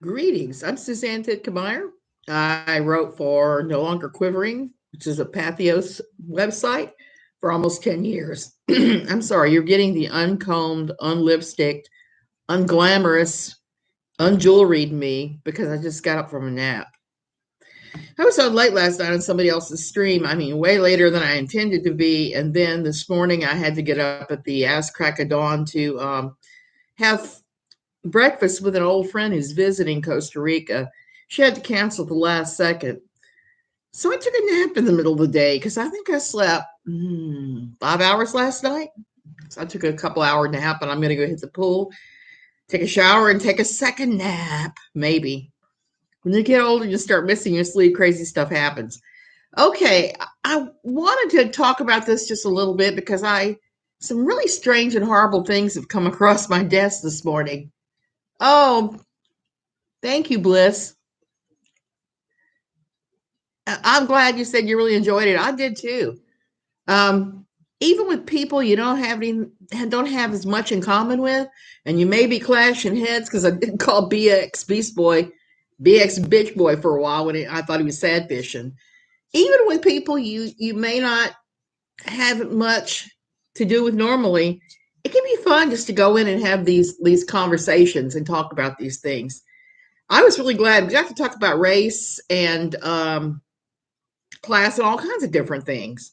Greetings. I'm Suzanne Titkemeyer. I wrote for No Longer Quivering, which is a Pathos website, for almost 10 years. I'm sorry, you're getting the uncombed, unlipsticked, unglamorous, unjewelried me because I just got up from a nap. I was on late last night on somebody else's stream. I mean, way later than I intended to be. And then this morning I had to get up at the ass crack of dawn to have breakfast with an old friend who's visiting Costa Rica. She had to cancel at the last second. So I took a nap in the middle of the day because I think I slept 5 hours last night. So I took a couple hour nap and I'm going to go hit the pool, take a shower, and take a second nap, maybe. When you get older, you start missing your sleep, crazy stuff happens. Okay, I wanted to talk about this just a little bit because some really strange and horrible things have come across my desk this morning. Oh, thank you, Bliss. I'm glad you said you really enjoyed it. I did too. Um, Even with people you don't have as much in common with, and you may be clashing heads because I did call BX Beast Boy, BX Bitch Boy for a while I thought he was sad fishing. Even with people you may not have much to do with normally, it can be fun just to go in and have these conversations and talk about these things. I was really glad we got to talk about race and class and all kinds of different things.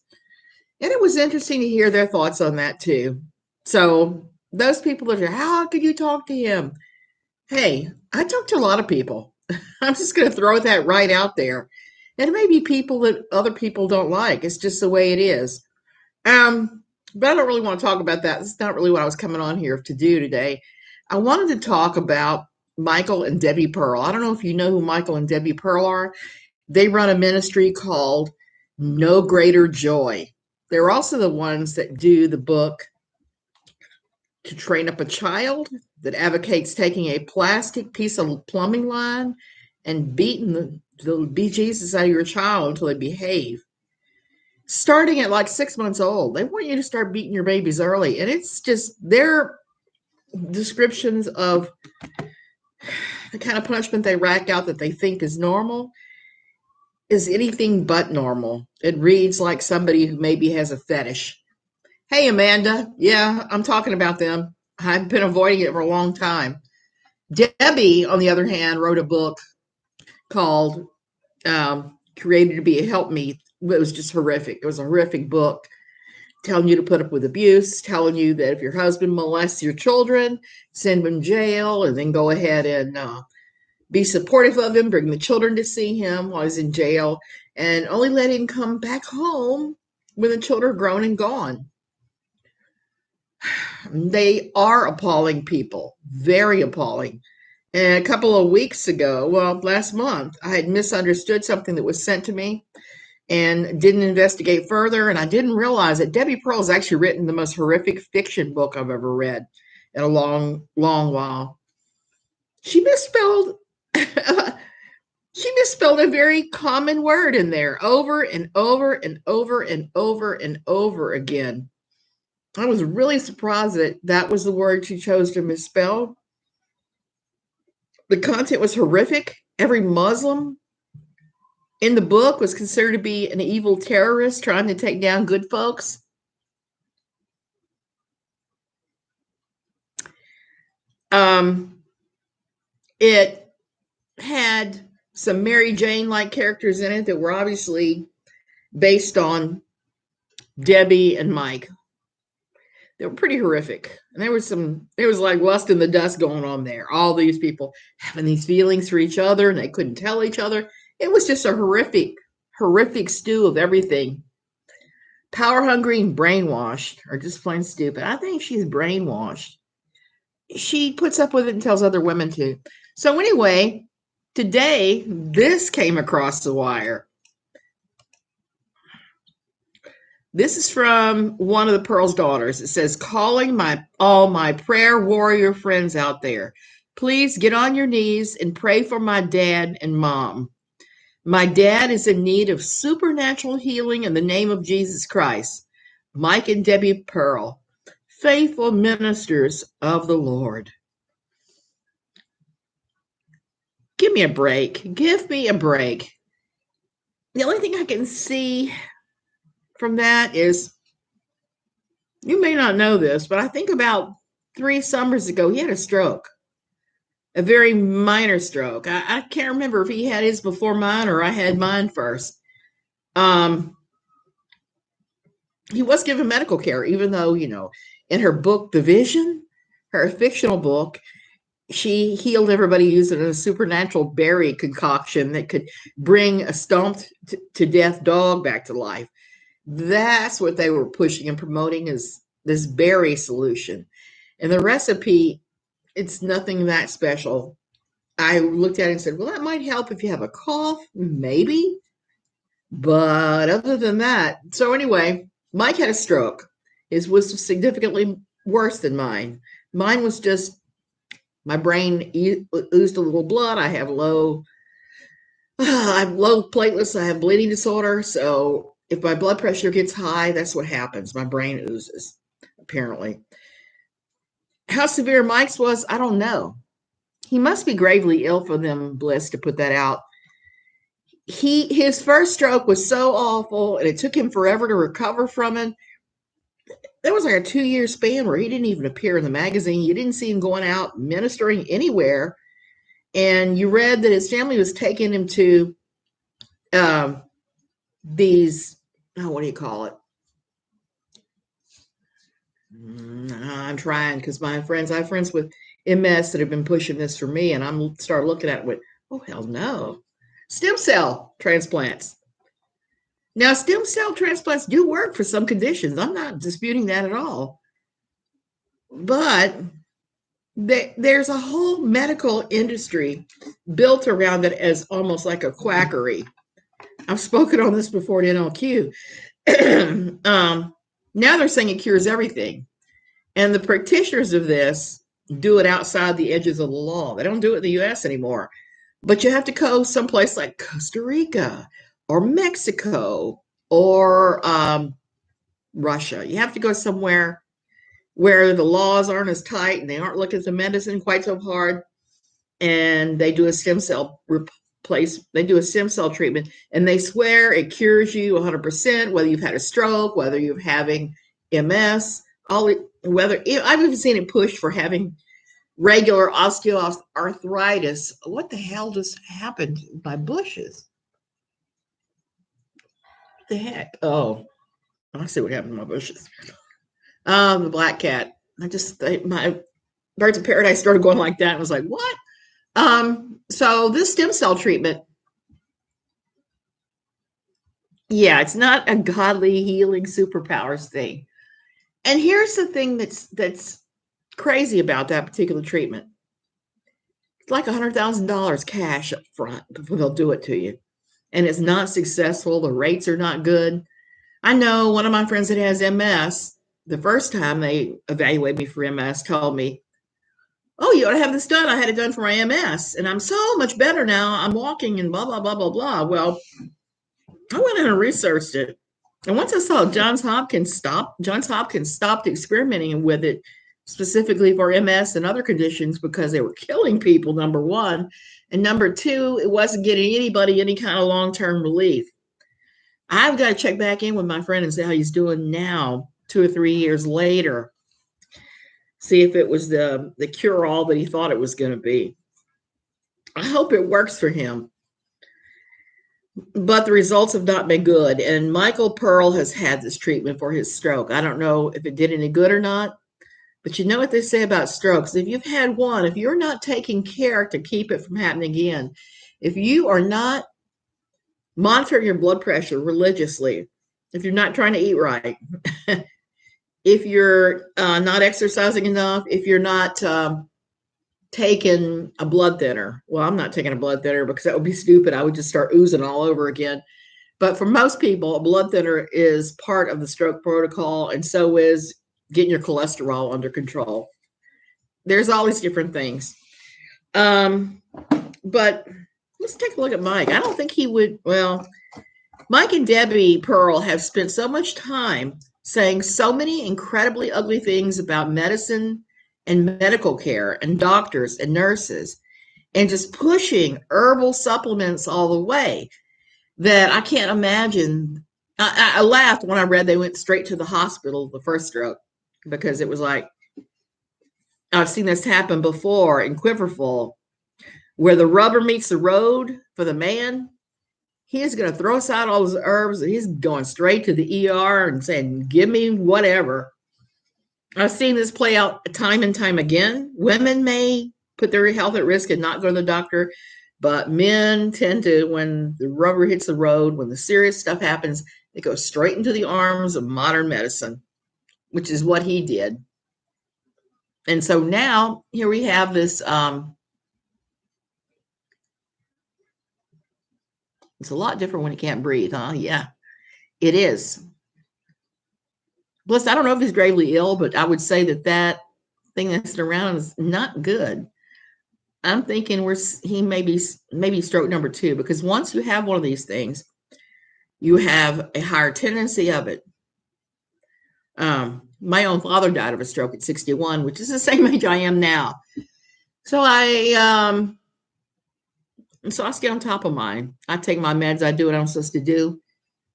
And it was interesting to hear their thoughts on that too. So those people that are, how could you talk to him? Hey, I talk to a lot of people. I'm just going to throw that right out there. And it may be people that other people don't like. It's just the way it is. But I don't really want to talk about that. It's not really what I was coming on here to do today. I wanted to talk about Michael and Debbie Pearl. I don't know if you know who Michael and Debbie Pearl are. They run a ministry called No Greater Joy. They're also the ones that do the book To Train Up a Child, that advocates taking a plastic piece of plumbing line and beating the bejesus out of your child until they behave. Starting at like 6 months old, they want you to start beating your babies early. And it's just their descriptions of the kind of punishment they rack out that they think is normal is anything but normal. It reads like somebody who maybe has a fetish. Hey, Amanda. Yeah, I'm talking about them. I've been avoiding it for a long time. Debbie, on the other hand, wrote a book called Created to Be a Helpmeet. It was just horrific. It was a horrific book telling you to put up with abuse, telling you that if your husband molests your children, send him in jail, and then go ahead and be supportive of him, bring the children to see him while he's in jail, and only let him come back home when the children are grown and gone. They are appalling people, very appalling. And a couple of weeks ago, well, last month, I had misunderstood something that was sent to me and didn't investigate further. And I didn't realize that Debbie Pearl has actually written the most horrific fiction book I've ever read in a long, long while. She misspelled she misspelled a very common word in there over and over and over and over and over again. I was really surprised that that was the word she chose to misspell. The content was horrific. Every Muslim in the book was considered to be an evil terrorist trying to take down good folks. It had some Mary Jane-like characters in it that were obviously based on Debbie and Mike. They were pretty horrific. And there was like lust in the dust going on there. All these people having these feelings for each other and they couldn't tell each other. It was just a horrific, horrific stew of everything. Power hungry and brainwashed, or just plain stupid. I think she's brainwashed. She puts up with it and tells other women to. So anyway, today this came across the wire. This is from one of the Pearl's daughters. It says, calling all my prayer warrior friends out there. Please get on your knees and pray for my dad and mom. My dad is in need of supernatural healing in the name of Jesus Christ. Mike and Debbie Pearl, faithful ministers of the Lord. Give me a break. Give me a break. The only thing I can see from that is, you may not know this, but I think about 3 summers ago, he had a stroke, a very minor stroke. I can't remember if he had his before mine or I had mine first. Um, he was given medical care, even though, in her book, The Vision, her fictional book, she healed everybody using a supernatural berry concoction that could bring a stomped to death dog back to life. That's what they were pushing and promoting, is this berry solution. And the recipe, it's nothing that special. I looked at it and said, well, that might help if you have a cough, maybe. But other than that, so anyway, Mike had a stroke. His was significantly worse than mine. Mine was just, my brain oozed a little blood. I have low platelets. I have bleeding disorder. So if my blood pressure gets high, that's what happens. My brain oozes, apparently. How severe Mike's was, I don't know. He must be gravely ill for them, Bliss, to put that out. His first stroke was so awful, and it took him forever to recover from it. There was like a 2-year span where he didn't even appear in the magazine. You didn't see him going out ministering anywhere. And you read that his family was taking him to these, what do you call it? I'm trying, because I have friends with MS that have been pushing this for me, and I'm started looking at it with, oh, hell no. Stem cell transplants. Now, stem cell transplants do work for some conditions. I'm not disputing that at all. But there's a whole medical industry built around it as almost like a quackery. I've spoken on this before at NLQ. Now they're saying it cures everything. And the practitioners of this do it outside the edges of the law. They don't do it in the U.S. anymore. But you have to go someplace like Costa Rica or Mexico or Russia. You have to go somewhere where the laws aren't as tight and they aren't looking at the medicine quite so hard. And they do a stem cell they do a stem cell treatment, and they swear it cures you 100%, whether you've had a stroke, whether you're having MS, I've even seen it pushed for having regular osteoarthritis. What the hell just happened to my bushes? What the heck? Oh, I see what happened to my bushes. The black cat. My birds of paradise started going like that and was like, what? So this stem cell treatment, yeah, it's not a godly healing superpowers thing. And here's the thing that's crazy about that particular treatment. It's like $100,000 cash up front before they'll do it to you. And it's not successful. The rates are not good. I know one of my friends that has MS, the first time they evaluated me for MS, told me, oh, you ought to have this done. I had it done for my MS, and I'm so much better now. I'm walking and blah, blah, blah, blah, blah. Well, I went in and researched it. And once I saw Johns Hopkins stopped experimenting with it specifically for MS and other conditions because they were killing people, number one. And number two, it wasn't getting anybody any kind of long-term relief. I've got to check back in with my friend and see how he's doing now, 2 or 3 years later. See if it was the cure-all that he thought it was going to be. I hope it works for him. But the results have not been good. And Michael Pearl has had this treatment for his stroke. I don't know if it did any good or not. But you know what they say about strokes. If you've had one, if you're not taking care to keep it from happening again, if you are not monitoring your blood pressure religiously, if you're not trying to eat right, if you're not exercising enough, if you're not taking a blood thinner. Well, I'm not taking a blood thinner because that would be stupid. I would just start oozing all over again. But for most people, a blood thinner is part of the stroke protocol, and so is getting your cholesterol under control. There's all these different things. But let's take a look at Mike. I don't think he would. Well, Mike and Debbie Pearl have spent so much time saying so many incredibly ugly things about medicine and medical care and doctors and nurses. and just pushing herbal supplements all the way that I can't imagine. I laughed when I read they went straight to the hospital, the first stroke, because it was like, I've seen this happen before in Quiverful, where the rubber meets the road for the man. He is going to throw aside all those herbs and he's going straight to the ER and saying, give me whatever. I've seen this play out time and time again. Women may put their health at risk and not go to the doctor, but men tend to, when the rubber hits the road, when the serious stuff happens, they go straight into the arms of modern medicine, which is what he did. And so now here we have this, it's a lot different when you can't breathe, huh? Yeah, it is. Plus, I don't know if he's gravely ill, but I would say that that thing that's around is not good. I'm thinking he may be stroke number 2, because once you have one of these things, you have a higher tendency of it. My own father died of a stroke at 61, which is the same age I am now. So I stay on top of mine. I take my meds. I do what I'm supposed to do,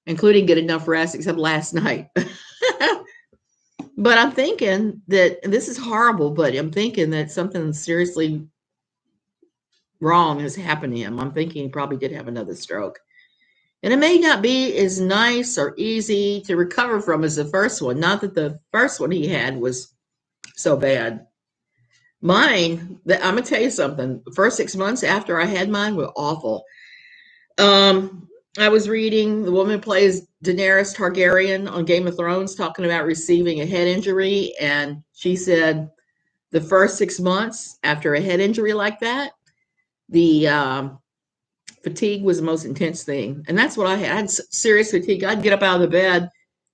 including get enough rest, except last night. But I'm thinking that, and this is horrible, but I'm thinking that something seriously wrong has happened to him. I'm thinking he probably did have another stroke. And it may not be as nice or easy to recover from as the first one. Not that the first one he had was so bad. Mine, I'm going to tell you something. The first 6 months after I had mine were awful. I was reading, the woman who plays Daenerys Targaryen on Game of Thrones, talking about receiving a head injury. And she said the first 6 months after a head injury like that, the fatigue was the most intense thing. And that's what I had. I had serious fatigue. I'd get up out of the bed,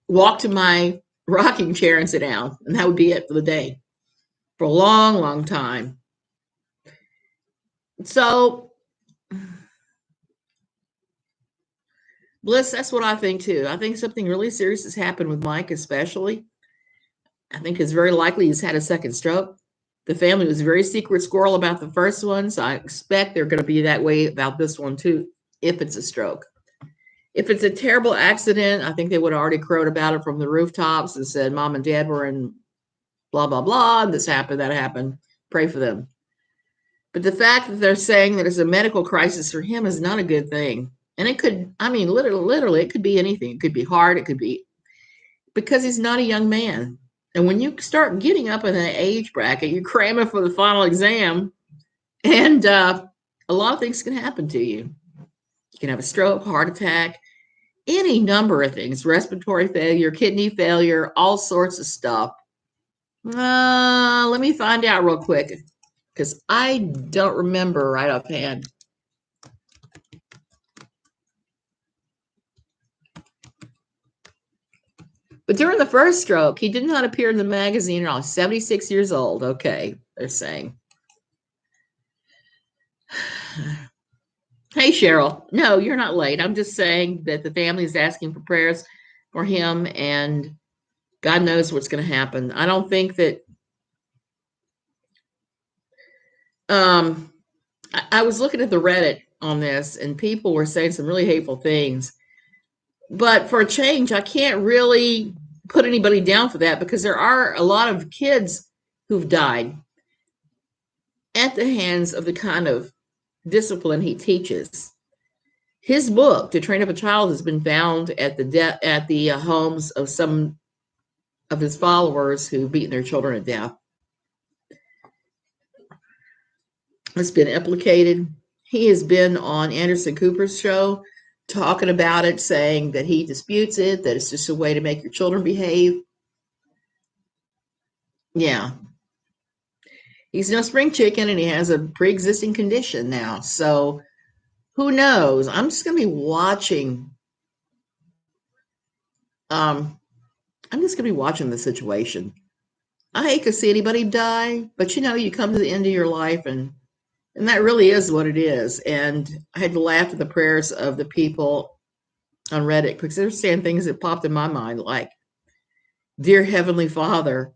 walk to my rocking chair and sit down. And that would be it for the day for a long, long time. So, Bliss, that's what I think too. I think something really serious has happened with Mike, especially. I think it's very likely he's had a second stroke. The family was very secret squirrel about the first one, so I expect they're going to be that way about this one too, if it's a stroke. If it's a terrible accident, I think they would have already crowed about it from the rooftops and said, Mom and Dad were in blah, blah, blah, and this happened, that happened. Pray for them. But the fact that they're saying that it's a medical crisis for him is not a good thing. And it could, I mean, literally, it could be anything. It could be hard. It could be because he's not a young man. And when you start getting up in that age bracket, you're cramming for the final exam, and a lot of things can happen to you. You can have a stroke, heart attack, any number of things, respiratory failure, kidney failure, all sorts of stuff. Let me find out real quick, because I don't remember right offhand. But during the first stroke, he did not appear in the magazine at all. 76 years old. Okay, they're saying. Hey, Cheryl. No, you're not late. I'm just saying that the family is asking for prayers for him, and God knows what's going to happen. I don't think that. I was looking at the Reddit on this, and people were saying some really hateful things. But for a change, I can't really put anybody down for that, because there are a lot of kids who've died at the hands of the kind of discipline he teaches. His book, To Train Up a Child, has been found at the homes of some of his followers who've beaten their children to death. It's been implicated. He has been on Anderson Cooper's show talking about it, saying that he disputes it, that it's just a way to make your children behave. Yeah. He's no spring chicken, and he has a pre-existing condition now. So who knows? I'm just going to be watching. I'm just going to be watching the situation. I hate to see anybody die, but you come to the end of your life, and that really is what it is. And I had to laugh at the prayers of the people on Reddit, because they're saying things that popped in my mind, like, Dear Heavenly Father,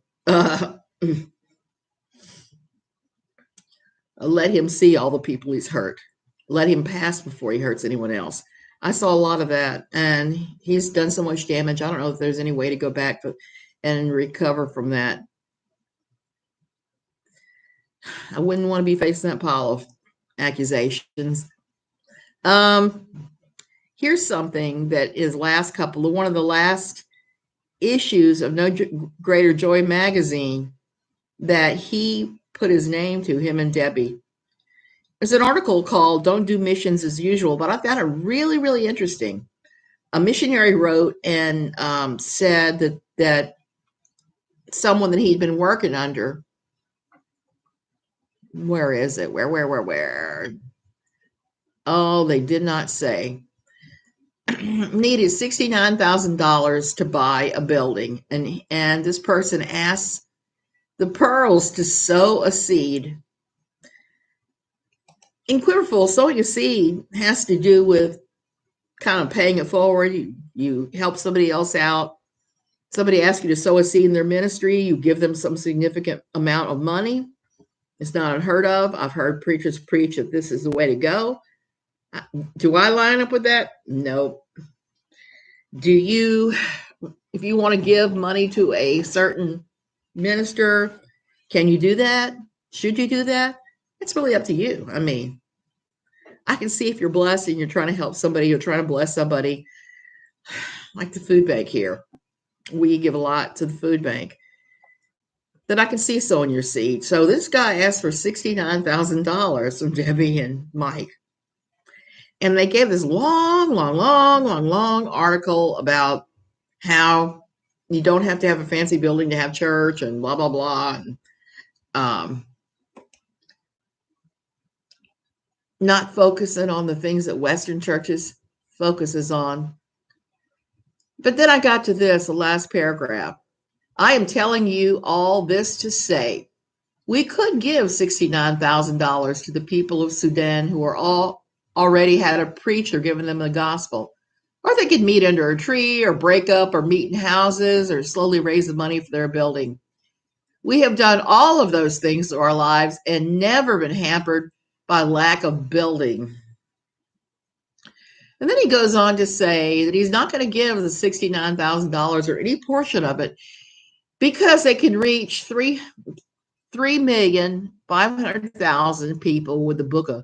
Let him see all the people he's hurt. Let him pass before he hurts anyone else. I saw a lot of that, and he's done so much damage. I don't know if there's any way to go back and recover from that. I wouldn't want to be facing that pile of accusations. Um, Here's something that is one of the last issues of No Greater Joy magazine that he put his name to, him and Debbie. There's an article called Don't Do Missions as Usual, but I found it really, really interesting. A missionary wrote and said that someone that he'd been working under, where is it? Where? Oh, they did not say. Needed $69,000 to buy a building, and this person asked the Pearls to sow a seed. In Quiverful, sowing a seed has to do with kind of paying it forward. You help somebody else out. Somebody asks you to sow a seed in their ministry. You give them some significant amount of money. It's not unheard of. I've heard preachers preach that this is the way to go. Do I line up with that? No. If you want to give money to a certain minister, can you do that? Should you do that? It's really up to you. I mean, I can see if you're blessed and you're trying to help somebody, you're trying to bless somebody, like the food bank here. We give a lot to the food bank. Then I can see sowing your seed. So this guy asked for $69,000 from Debbie and Mike. And they gave this long article about how you don't have to have a fancy building to have church and blah, blah, blah. And, not focusing on the things that Western churches focuses on. But then I got to this, the last paragraph. I am telling you all this to say, we could give $69,000 to the people of Sudan who are already had a preacher giving them the gospel. Or they could meet under a tree or break up or meet in houses or slowly raise the money for their building. We have done all of those things to our lives and never been hampered by lack of building. And then he goes on to say that he's not going to give the $69,000 or any portion of it because they can reach 3,500,000 people with the book of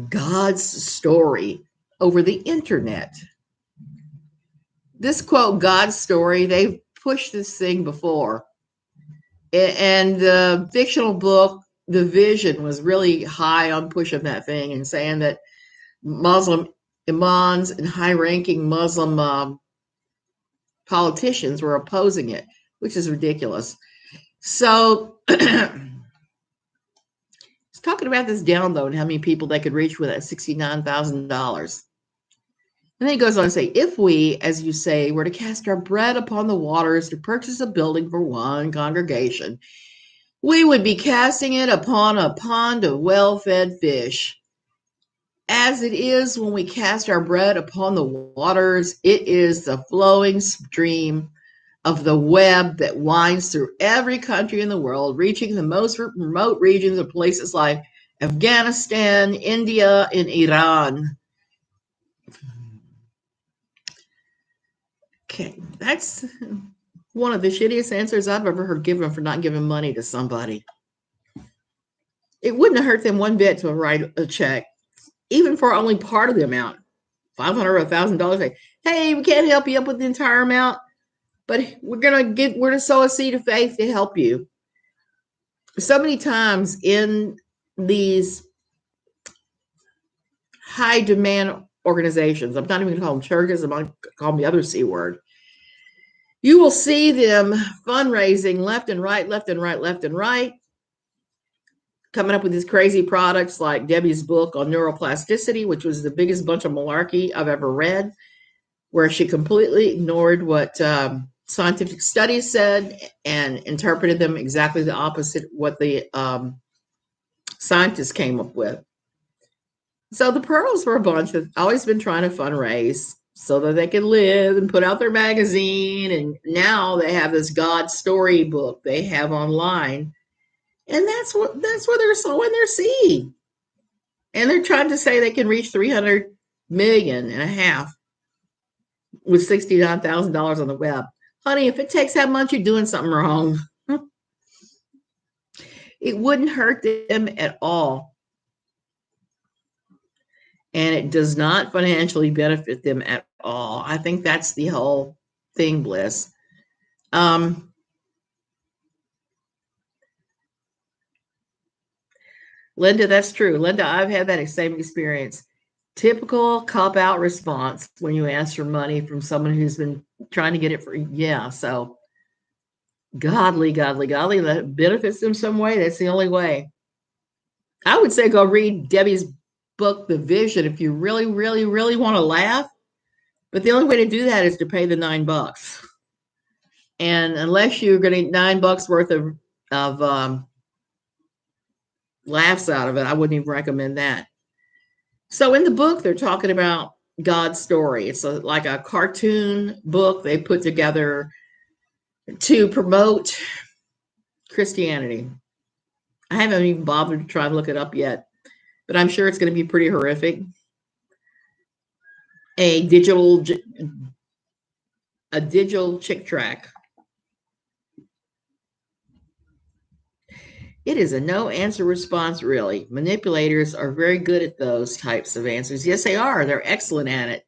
God's story over the internet. This quote, God's story, they've pushed this thing before. And the fictional book, The Vision, was really high on pushing that thing and saying that Muslim imams and high-ranking Muslim politicians were opposing it, which is ridiculous. So he's talking about this download and how many people they could reach with that $69,000. And then he goes on to say, if we, as you say, were to cast our bread upon the waters to purchase a building for one congregation, we would be casting it upon a pond of well-fed fish. As it is when we cast our bread upon the waters, it is the flowing stream of the web that winds through every country in the world, reaching the most remote regions of places like Afghanistan, India, and Iran. Okay, that's one of the shittiest answers I've ever heard given for not giving money to somebody. It wouldn't have hurt them one bit to write a check, even for only part of the amount, $500 or $1,000. Hey, we can't help you up with the entire amount, but we're gonna sow a seed of faith to help you. So many times in these high demand organizations, I'm not even gonna call them churches, I'm gonna call them the other C word. You will see them fundraising left and right, coming up with these crazy products like Debbie's book on neuroplasticity, which was the biggest bunch of malarkey I've ever read, where she completely ignored what scientific studies said and interpreted them exactly the opposite what the scientists came up with. So the Pearls were a bunch that always been trying to fundraise so that they could live and put out their magazine. And now they have this God story book they have online. And that's what they're sowing their seed. And they're trying to say they can reach 300 million and a half with $69,000 on the web. Honey, if it takes that much, you're doing something wrong. It wouldn't hurt them at all. And it does not financially benefit them at all. I think that's the whole thing, Bliss. Linda, that's true. Linda, I've had that same experience. Typical cop out response when you ask for money from someone who's been trying to get it for, yeah. So godly, that benefits them some way. That's the only way. I would say go read Debbie's book, The Vision, if you really, really, really want to laugh. But the only way to do that is to pay the $9. And unless you're going to get $9 worth of laughs out of it, I wouldn't even recommend that. So in the book, they're talking about God's story. It's like a cartoon book they put together to promote Christianity. I haven't even bothered to try to look it up yet, but I'm sure it's going to be pretty horrific. A digital chick track. It is a no answer response, really. Manipulators are very good at those types of answers. Yes, they are. They're excellent at it.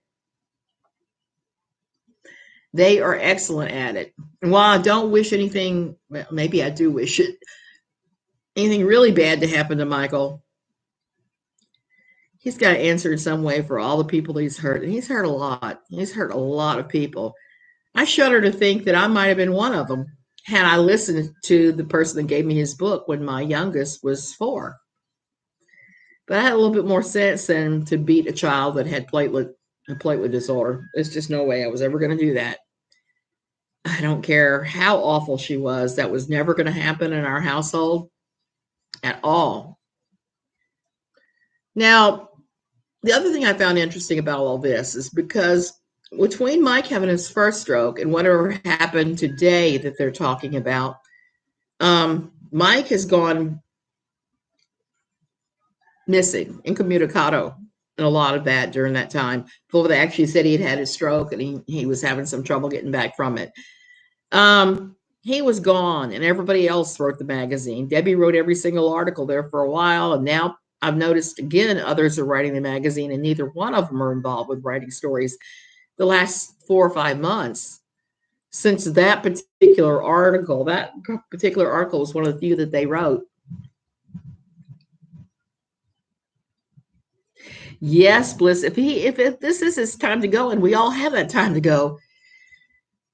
They are excellent at it. And while I don't wish anything, well, maybe I do wish it, anything really bad to happen to Michael, he's got to answer in some way for all the people he's hurt. And he's hurt a lot. He's hurt a lot of people. I shudder to think that I might have been one of them had I listened to the person that gave me his book when my youngest was 4. But I had a little bit more sense than to beat a child that had platelet disorder. There's just no way I was ever going to do that. I don't care how awful she was. That was never going to happen in our household at all. Now, the other thing I found interesting about all this is because between Mike having his first stroke and whatever happened today that they're talking about, Mike has gone missing, incommunicado, and a lot of that during that time. People that actually said he had his stroke and he was having some trouble getting back from it. He was gone, and everybody else wrote the magazine. Debbie wrote every single article there for a while, and now I've noticed again others are writing the magazine, and neither one of them are involved with writing stories the last 4 or 5 months since that particular article. That particular article was one of the few that they wrote. Yes, Bliss. If this is his time to go, and we all have that time to go,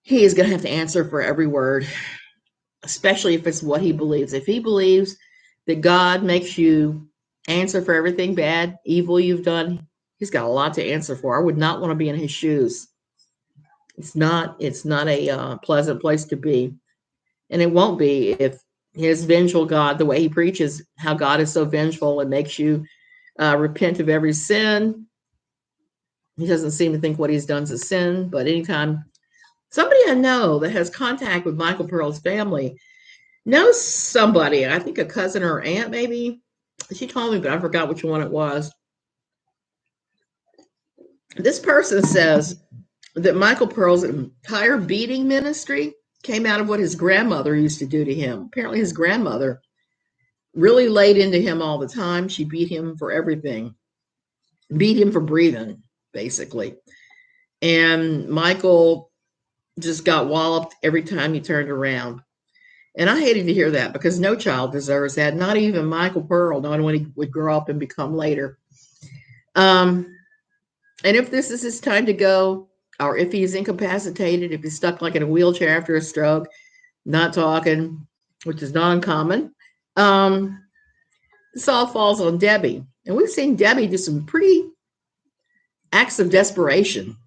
he is going to have to answer for every word, especially if it's what he believes. If he believes that God makes you answer for everything bad, evil you've done, he's got a lot to answer for. I would not want to be in his shoes. It's not a pleasant place to be. And it won't be if his vengeful God, the way he preaches how God is so vengeful and makes you repent of every sin. He doesn't seem to think what he's done is a sin, but anytime somebody I know that has contact with Michael Pearl's family knows somebody, I think a cousin or aunt maybe, she told me, but I forgot which one it was. This person says that Michael Pearl's entire beating ministry came out of what his grandmother used to do to him. Apparently his grandmother really laid into him all the time. She beat him for everything, beat him for breathing, basically. And Michael just got walloped every time he turned around. And I hated to hear that because no child deserves that, not even Michael Pearl, not when he would grow up and become later. And if this is his time to go, or if he's incapacitated, if he's stuck like in a wheelchair after a stroke, not talking, which is not uncommon, this all falls on Debbie. And we've seen Debbie do some pretty acts of desperation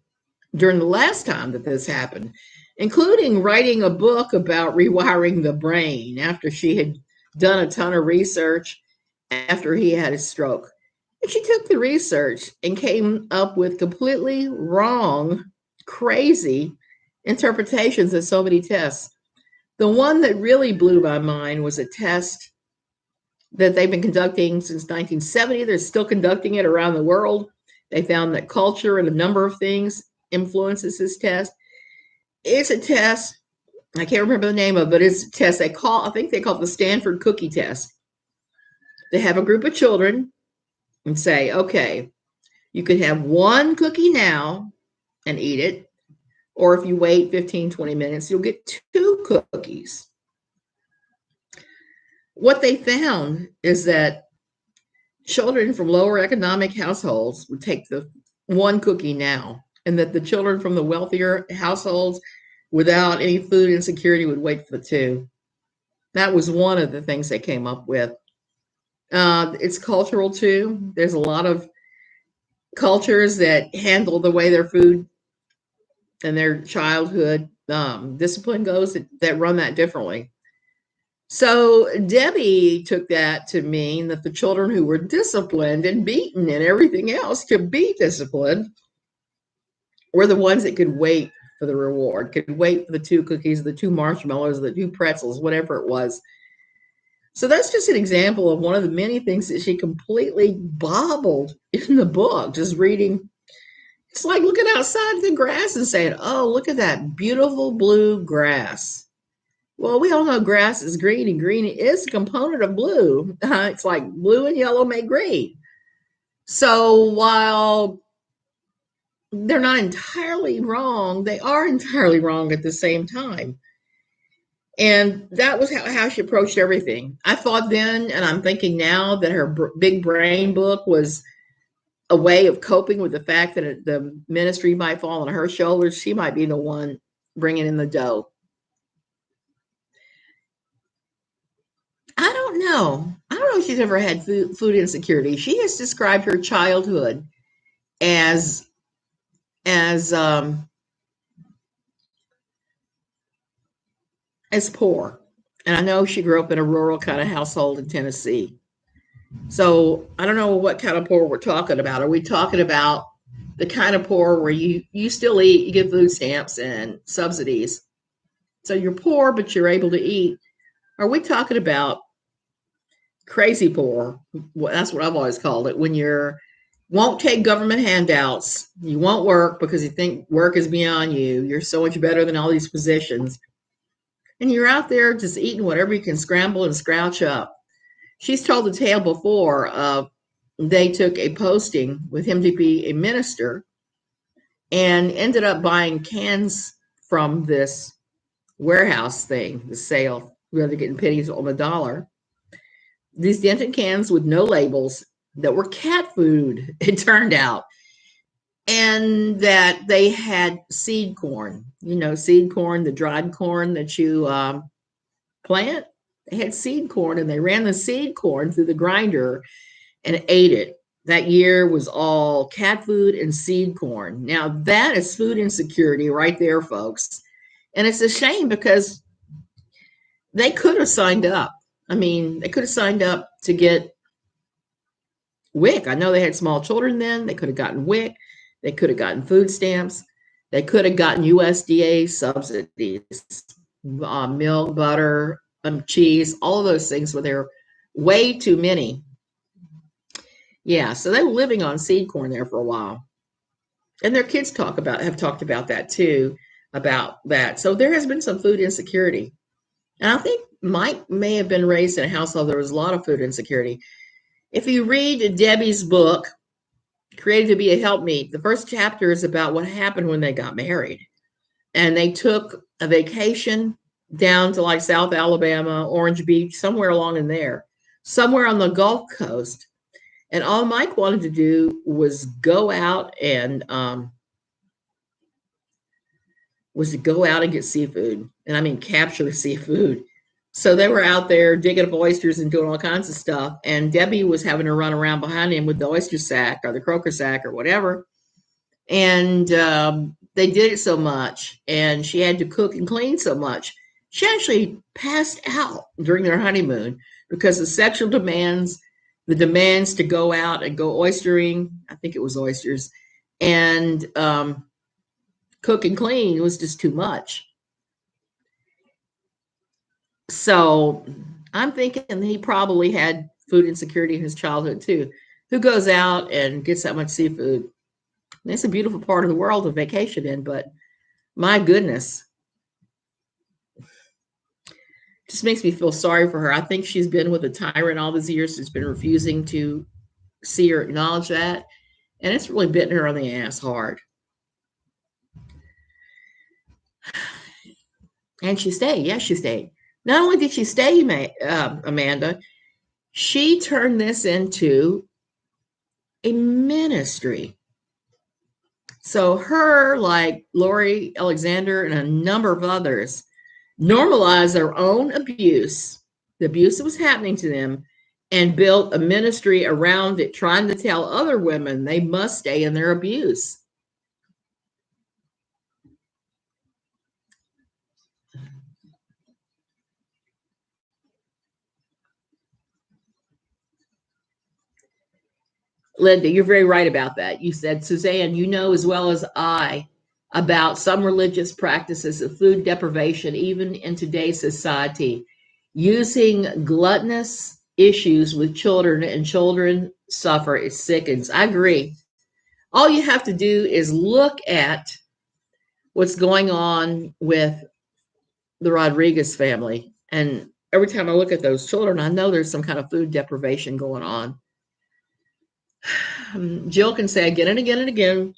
during the last time that this happened, including writing a book about rewiring the brain after she had done a ton of research after he had his stroke. And she took the research and came up with completely wrong, crazy interpretations of so many tests. The one that really blew my mind was a test that they've been conducting since 1970. They're still conducting it around the world. They found that culture and a number of things influences this test. It's a test. I can't remember the name of it, but it's a test I think they call it the Stanford Cookie Test. They have a group of children and say, okay, you could have one cookie now and eat it, or if you wait 15, 20 minutes, you'll get two cookies. What they found is that children from lower economic households would take the one cookie now, and that the children from the wealthier households without any food insecurity would wait for the two. That was one of the things they came up with. It's cultural too. There's a lot of cultures that handle the way their food and their childhood discipline goes that run that differently. So Debbie took that to mean that the children who were disciplined and beaten and everything else to be disciplined were the ones that could wait for the reward, could wait for the two cookies, the two marshmallows, the two pretzels, whatever it was. So that's just an example of one of the many things that she completely bobbled in the book, just reading. It's like looking outside the grass and saying, oh, look at that beautiful blue grass. Well, we all know grass is green, and green is a component of blue. It's like blue and yellow make green. So while they're not entirely wrong, they are entirely wrong at the same time. And that was how she approached everything. I thought then, and I'm thinking now, that her big brain book was a way of coping with the fact that the ministry might fall on her shoulders. She might be the one bringing in the dough. I don't know. I don't know if she's ever had food insecurity. She has described her childhood as poor. And I know she grew up in a rural kind of household in Tennessee. So I don't know what kind of poor we're talking about. Are we talking about the kind of poor where you still eat, you get food stamps and subsidies? So you're poor, but you're able to eat. Are we talking about crazy poor? Well, that's what I've always called it. When you're won't take government handouts, you won't work because you think work is beyond you. You're so much better than all these positions. And you're out there just eating whatever you can scramble and scrouch up. She's told the tale before of they took a posting with him to be a minister and ended up buying cans from this warehouse thing, the sale, where they're getting pennies on the dollar. These dented cans with no labels that were cat food, it turned out. And that they had seed corn, seed corn, the dried corn that you plant. They had seed corn, and they ran the seed corn through the grinder and ate it. That year was all cat food and seed corn. Now that is food insecurity right there, folks. And it's a shame because they could have signed up. I mean, they could have signed up to get WIC. I know they had small children then. They could have gotten WIC. They could have gotten food stamps. They could have gotten USDA subsidies, milk, butter, cheese, all of those things, where there are way too many. Yeah, so they were living on seed corn there for a while. And their kids have talked about that too, about that. So there has been some food insecurity. And I think Mike may have been raised in a household there was a lot of food insecurity. If you read Debbie's book, Created to be a Helpmeet, the first chapter is about what happened when they got married. And they took a vacation down to like South Alabama, Orange Beach, somewhere along in there, somewhere on the Gulf Coast. And all Mike wanted to do was go out and get seafood. And I mean, capture seafood. So they were out there digging up oysters and doing all kinds of stuff. And Debbie was having to run around behind him with the oyster sack or the croaker sack or whatever. And they did it so much, and she had to cook and clean so much. She actually passed out during their honeymoon because the sexual demands, the demands to go out and go oystering, I think it was oysters, and cook and clean was just too much. So I'm thinking he probably had food insecurity in his childhood too. Who goes out and gets that much seafood? And it's a beautiful part of the world to vacation in, but my goodness, just makes me feel sorry for her. I think she's been with a tyrant all these years. She's been refusing to see or acknowledge that. And it's really bitten her on the ass hard. And she stayed. Yes, she stayed. Not only did she stay, Amanda, she turned this into a ministry. So her, like Lori Alexander and a number of others, normalized their own abuse, the abuse that was happening to them, and built a ministry around it, trying to tell other women they must stay in their abuse. Linda, you're very right about that. You said, Suzanne, you know as well as I about some religious practices of food deprivation, even in today's society, using gluttonous issues with children, and children suffer. It sickens. I agree. All you have to do is look at what's going on with the Rodriguez family. And every time I look at those children, I know there's some kind of food deprivation going on. Jill can say again and again and again,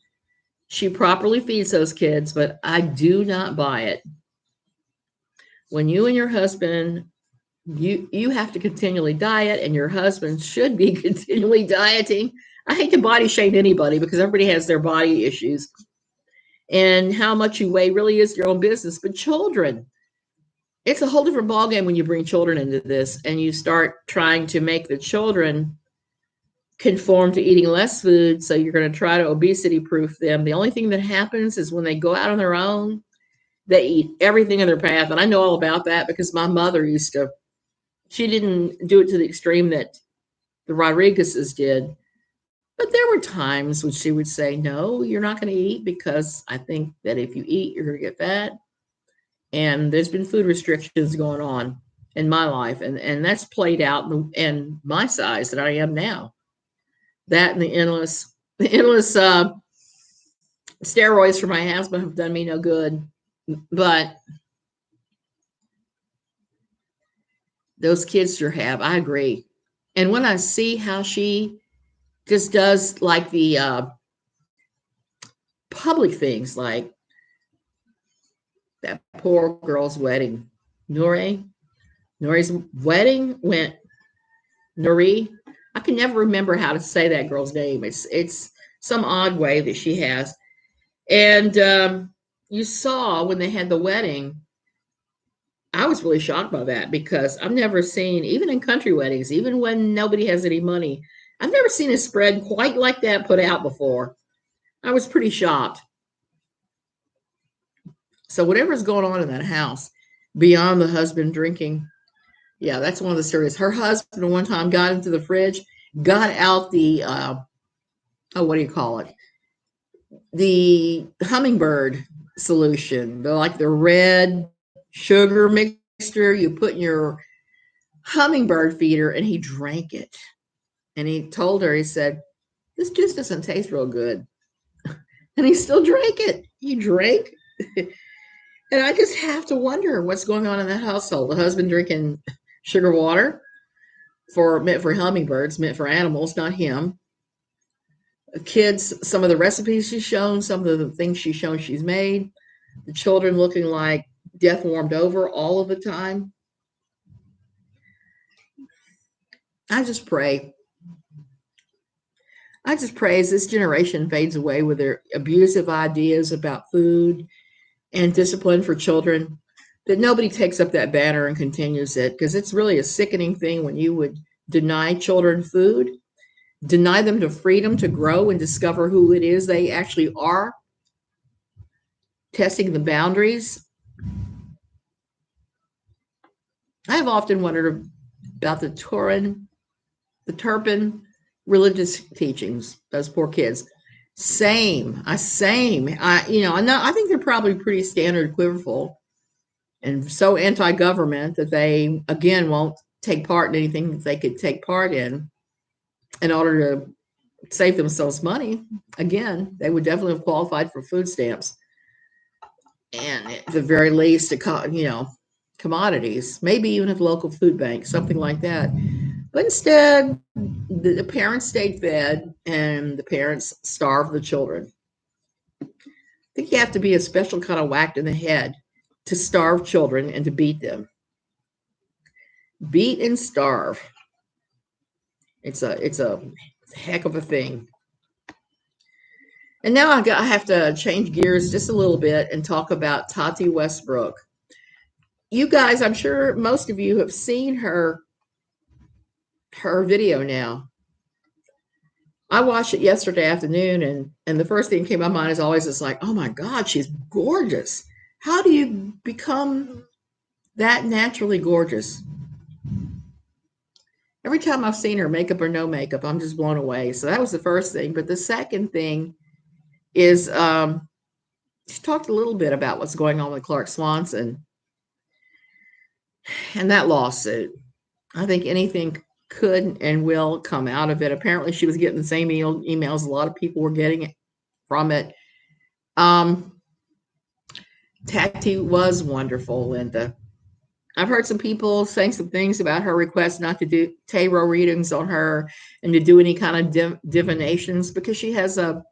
she properly feeds those kids, but I do not buy it. When you and your husband, you have to continually diet, and your husband should be continually dieting. I hate to body shame anybody because everybody has their body issues. And how much you weigh really is your own business. But children, it's a whole different ballgame when you bring children into this and you start trying to make the children conform to eating less food. So you're going to try to obesity proof them. The only thing that happens is when they go out on their own, they eat everything in their path. And I know all about that because my mother used to, she didn't do it to the extreme that the Rodriguezes did. But there were times when she would say, no, you're not going to eat because I think that if you eat, you're going to get fat. And there's been food restrictions going on in my life. And that's played out in my size that I am now. That and the endless steroids for my husband have done me no good. But those kids sure have. I agree. And when I see how she just does like the public things, like that poor girl's wedding, Nori's wedding went Nori. I can never remember how to say that girl's name. It's some odd way that she has. And you saw when they had the wedding, I was really shocked by that because I've never seen, even in country weddings, even when nobody has any money, I've never seen a spread quite like that put out before. I was pretty shocked. So whatever's going on in that house, beyond the husband drinking, yeah, that's one of the stories. Her husband one time got into the fridge, got out the, what do you call it? The hummingbird solution, the red sugar mixture you put in your hummingbird feeder, and he drank it. And he told her, he said, this juice doesn't taste real good. And he still drank it. He drank. And I just have to wonder what's going on in that household. The husband drinking sugar water meant for hummingbirds, meant for animals, not him. Kids, some of the recipes she's shown, some of the things she's shown she's made. The children looking like death warmed over all of the time. I just pray as this generation fades away with their abusive ideas about food and discipline for children, that nobody takes up that banner and continues it, because it's really a sickening thing when you would deny children food, deny them the freedom to grow and discover who it is they actually are, testing the boundaries. I have often wondered about the Turpin religious teachings, those poor kids. Same. I think they're probably pretty standard equivocal and so anti-government that they, again, won't take part in anything they could take part in order to save themselves money. Again, they would definitely have qualified for food stamps, and at the very least, commodities, maybe even a local food bank, something like that. But instead, the parents stayed fed, and the parents starved the children. I think you have to be a special kind of whacked in the head to starve children and to beat them. Beat and starve. It's a heck of a thing. And now I have to change gears just a little bit and talk about Tati Westbrook. You guys, I'm sure most of you have seen her video now. I watched it yesterday afternoon, and the first thing that came to my mind is always just like, oh my God, she's gorgeous. How do you become that naturally gorgeous? Every time I've seen her, makeup or no makeup, I'm just blown away. So that was the first thing. But the second thing is she talked a little bit about what's going on with Clark Swanson and that lawsuit. I think anything could and will come out of it. Apparently, she was getting the same emails a lot of people were getting it from it. Tati was wonderful, Linda. I've heard some people saying some things about her request not to do tarot readings on her and to do any kind of divinations because she has a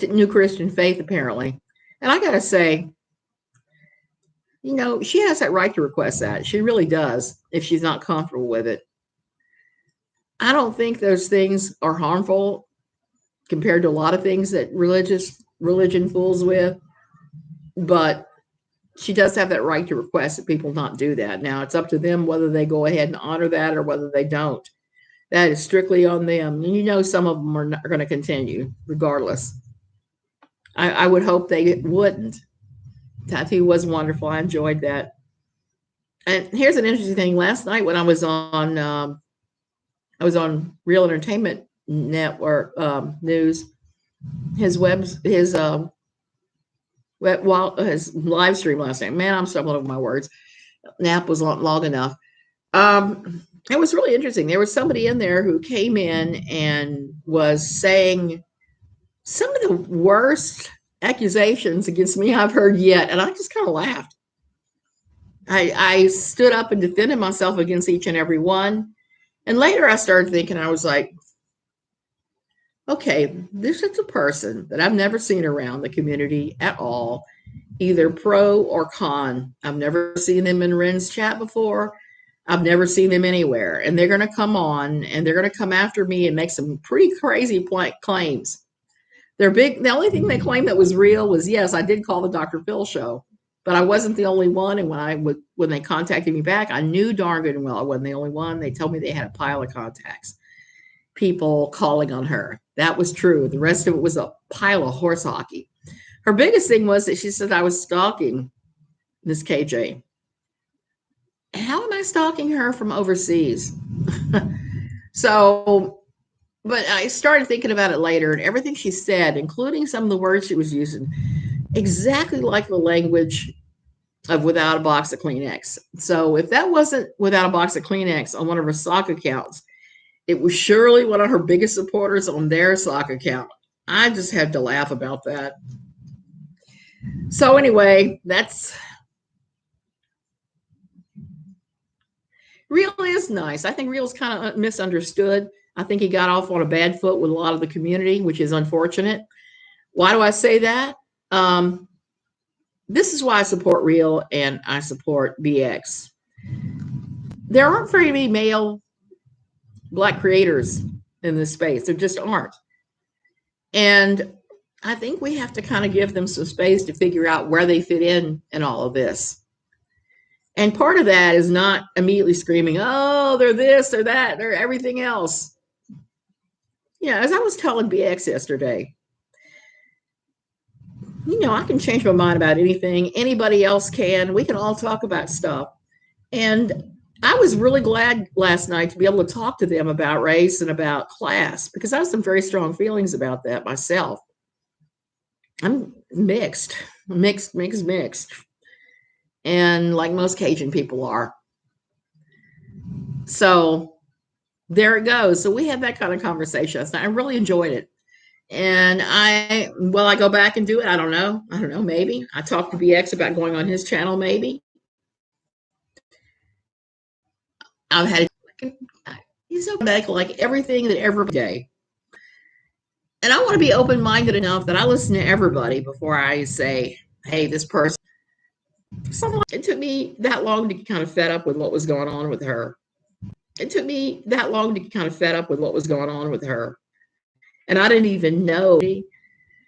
new Christian faith, apparently. And I got to say, she has that right to request that. She really does if she's not comfortable with it. I don't think those things are harmful compared to a lot of things that religion fools with, but she does have that right to request that people not do that. Now, it's up to them whether they go ahead and honor that or whether they don't. That is strictly on them. And some of them are not going to continue regardless. I would hope they wouldn't. Tati was wonderful. I enjoyed that. And here's an interesting thing. Last night when I was on Real Entertainment Network news, his live stream last night. Man, I'm stumbling over my words. Nap was long enough. It was really interesting. There was somebody in there who came in and was saying some of the worst accusations against me I've heard yet, and I just kind of laughed. I stood up and defended myself against each and every one. And later I started thinking, I was like, okay, this is a person that I've never seen around the community at all, either pro or con. I've never seen them in Ren's chat before. I've never seen them anywhere. And they're going to come on and they're going to come after me and make some pretty crazy claims. The only thing they claimed that was real was, yes, I did call the Dr. Phil show, but I wasn't the only one. And when they contacted me back, I knew darn good and well I wasn't the only one. They told me they had a pile of contacts, people calling on her. That was true. The rest of it was a pile of horse hockey. Her biggest thing was that she said I was stalking Miss KJ. How am I stalking her from overseas? But I started thinking about it later, and everything she said, including some of the words she was using, exactly like the language of Without a Box of Kleenex. So if that wasn't Without a Box of Kleenex on one of her sock accounts, it was surely one of her biggest supporters on their sock account. I just had to laugh about that. So anyway, Real is nice. I think Real's kind of misunderstood. I think he got off on a bad foot with a lot of the community, which is unfortunate. Why do I say that? This is why I support Real and I support BX. There aren't very many male Black creators in this space. There just aren't. And I think we have to kind of give them some space to figure out where they fit in all of this. And part of that is not immediately screaming, oh, they're this, they're that, they're everything else. As I was telling BX yesterday, I can change my mind about anything. Anybody else can. We can all talk about stuff. And I was really glad last night to be able to talk to them about race and about class, because I have some very strong feelings about that myself. I'm mixed. And like most Cajun people are. So there it goes. So we had that kind of conversation last night. I really enjoyed it. And will I go back and do it? I don't know. I don't know. Maybe I talked to BX about going on his channel. Maybe I've had he's so medical, like everything that every day. And I want to be open minded enough that I listen to everybody before I say, hey, this person. It took me that long to get kind of fed up with what was going on with her. It took me that long to get kind of fed up with what was going on with her. And I didn't even know